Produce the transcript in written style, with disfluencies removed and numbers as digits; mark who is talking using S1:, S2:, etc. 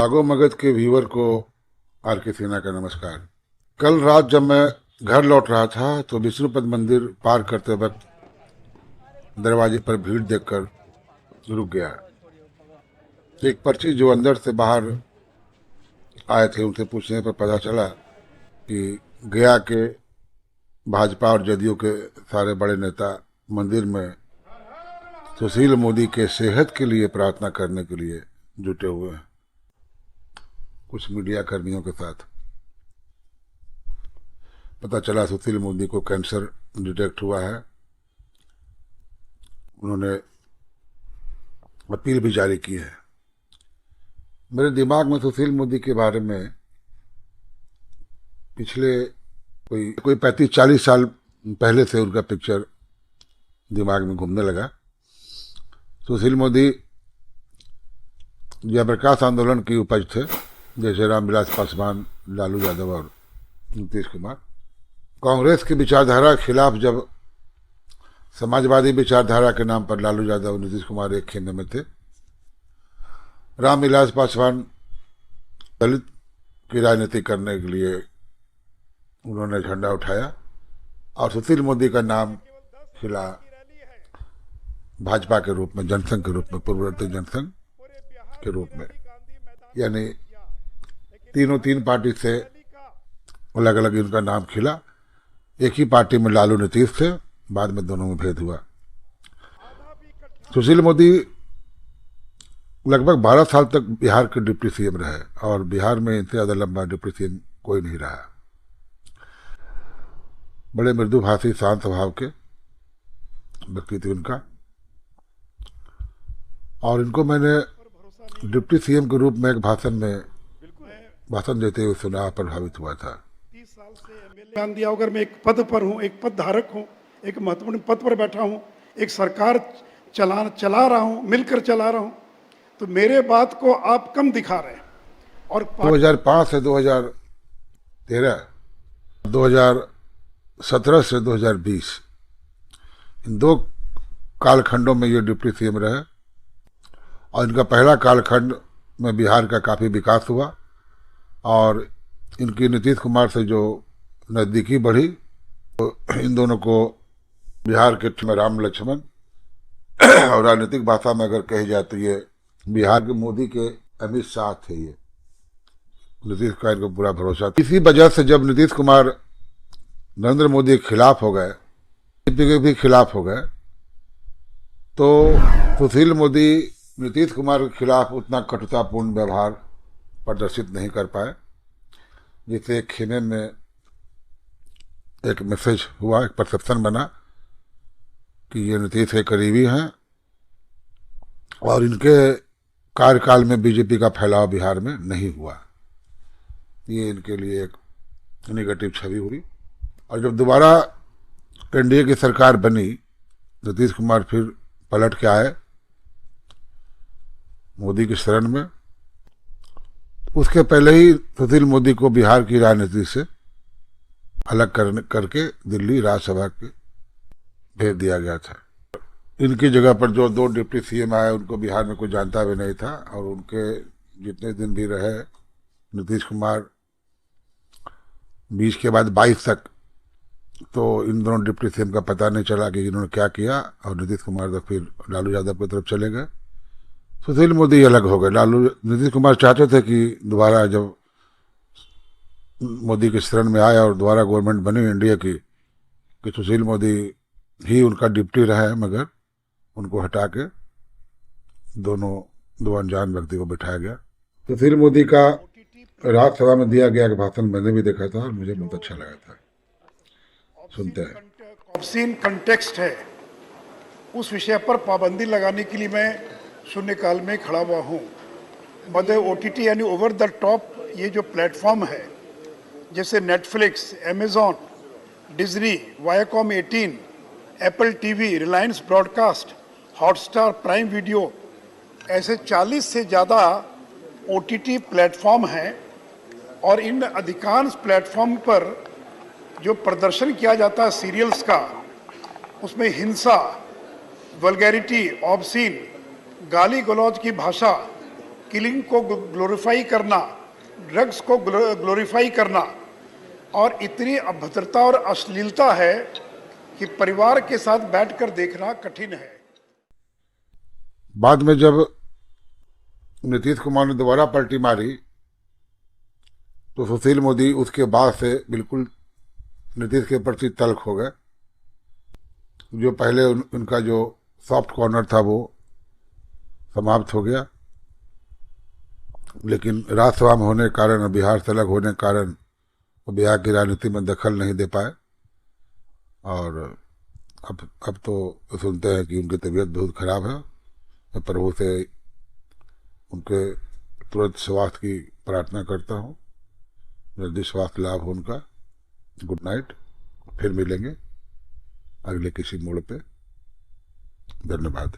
S1: भागो मगध के व्यूअर को आर के सिन्हा का नमस्कार। कल रात जब मैं घर लौट रहा था तो विष्णुपद मंदिर पार करते वक्त दरवाजे पर भीड़ देखकर रुक गया। एक पर्ची जो अंदर से बाहर आए थे उनसे पूछने पर पता चला कि गया के भाजपा और जदयू के सारे बड़े नेता मंदिर में सुशील मोदी के सेहत के लिए प्रार्थना करने के लिए जुटे हुए हैं, कुछ मीडिया कर्मियों के साथ। पता चला सुशील मोदी को कैंसर डिटेक्ट हुआ है। उन्होंने अपील भी जारी की है। मेरे दिमाग में सुशील मोदी के बारे में पिछले कोई 35-40 साल पहले से उनका पिक्चर दिमाग में घूमने लगा। सुशील मोदी जयप्रकाश आंदोलन की उपज थे, जैसे रामविलास पासवान, लालू यादव और नीतीश कुमार। कांग्रेस की विचारधारा के खिलाफ जब समाजवादी विचारधारा के नाम पर लालू यादव और नीतीश कुमार एक खेमे में थे, रामविलास पासवान दलित की राजनीति करने के लिए उन्होंने झंडा उठाया और सुशील मोदी का नाम खिला भाजपा के रूप में, जनसंघ के रूप में, पूर्ववर्ती जनसंघ के रूप में। यानी तीन पार्टी से अलग अलग इनका नाम खिला। एक ही पार्टी में लालू नीतीश थे, बाद में दोनों में भेद हुआ। सुशील मोदी लगभग 12 साल तक बिहार के डिप्टी सीएम रहे और बिहार में इनसे ज्यादा लंबा डिप्टी सीएम कोई नहीं रहा। बड़े मृदुभाषी, शांत स्वभाव के व्यक्ति थे उनका, और इनको मैंने डिप्टी सीएम के रूप में एक भाषण देते हुए सुना, प्रभावित हुआ था।
S2: 30 साल से बयान दिया, अगर मैं एक पद पर हूँ, एक पद धारक हूँ, एक महत्वपूर्ण पद पर बैठा हूँ, एक सरकार चला रहा हूँ, मिलकर चला रहा हूँ, तो मेरे बात को आप कम दिखा रहे हैं। और
S1: 2005 से 2013, 2017 से 2020, इन 2 कालखंडों में ये डिप्टी सीएम रहे और इनका पहला कालखंड में बिहार का काफ़ी विकास हुआ और इनकी नीतीश कुमार से जो नज़दीकी बढ़ी, तो इन दोनों को बिहार के राम लक्ष्मण और राजनीतिक भाषा में अगर कही जाए तो ये बिहार के मोदी के अमित शाह थे। ये नीतीश का इनको पूरा भरोसा था। इसी वजह से जब नीतीश कुमार नरेंद्र मोदी के खिलाफ हो गए, के भी खिलाफ हो गए, तो सुशील मोदी नीतीश कुमार के खिलाफ उतना कटुतापूर्ण व्यवहार प्रदर्शित नहीं कर पाए, जिससे खेमे में एक मैसेज हुआ, एक परसेप्शन बना कि ये नीतीश के करीबी हैं और इनके कार्यकाल में बीजेपी का फैलाव बिहार में नहीं हुआ। ये इनके लिए एक निगेटिव छवि हुई। और जब दोबारा एनडीए की सरकार बनी, नीतीश कुमार फिर पलट के आए मोदी की शरण में। उसके पहले ही सुशील मोदी को बिहार की राजनीति से अलग करके दिल्ली राज्यसभा के भेज दिया गया था। इनकी जगह पर जो 2 डिप्टी सीएम आए, उनको बिहार में कोई जानता भी नहीं था और उनके जितने दिन भी रहे नीतीश कुमार 20 के बाद 22 तक, तो इन दोनों डिप्टी सीएम का पता नहीं चला कि इन्होंने क्या किया और नीतीश कुमार तो फिर लालू यादव की तरफ चले गए। सुशील मोदी अलग हो गए। नीतीश कुमार चाहते थे कि दोबारा जब मोदी की शरण में आया और दोबारा गवर्नमेंट बनी एनडीए की, कि सुशील मोदी ही उनका डिप्टी रहे, मगर उनको हटा के दो अनजान व्यक्ति को बिठाया गया। सुशील मोदी का राज्यसभा में दिया गया भाषण मैंने भी देखा था और मुझे बहुत अच्छा लगा था। सुनते हैं।
S2: ऑब्सीन कंटेक्स्ट है, उस विषय पर पाबंदी लगाने के लिए मैं शून्यकाल में खड़ा हुआ हूँ। मध्य OTT यानी ओवर द टॉप ये जो प्लेटफॉर्म है, जैसे Netflix, Amazon, Disney, Viacom 18, Apple TV, Reliance broadcast, Hotstar, prime video, ऐसे 40 से ज़्यादा OTT प्लेटफॉर्म हैं और इन अधिकांश प्लेटफॉर्म पर जो प्रदर्शन किया जाता है सीरियल्स का, उसमें हिंसा, वल्गैरिटी, ऑब्सीन, गाली गलौज की भाषा किलिंग को ग्लोरीफाई करना, ड्रग्स को ग्लोरीफाई करना, और इतनी अभद्रता और अश्लीलता है कि परिवार के साथ बैठकर देखना कठिन है।
S1: बाद में जब नीतीश कुमार ने दोबारा पलटी मारी तो सुशील मोदी उसके बाद से बिल्कुल नीतीश के प्रति तल्ख हो गए। जो पहले उनका जो सॉफ्ट कॉर्नर था वो समाप्त हो गया, लेकिन राज्यसभा में होने के कारण और बिहार से अलग होने के कारण वो बिहार की राजनीति में दखल नहीं दे पाए। और अब तो सुनते हैं कि उनकी तबीयत बहुत खराब है। मैं प्रभु से उनके तुरंत स्वास्थ्य की प्रार्थना करता हूँ, जल्दी स्वास्थ्य लाभ हो उनका। गुड नाइट, फिर मिलेंगे अगले किसी मोड़ पे। धन्यवाद।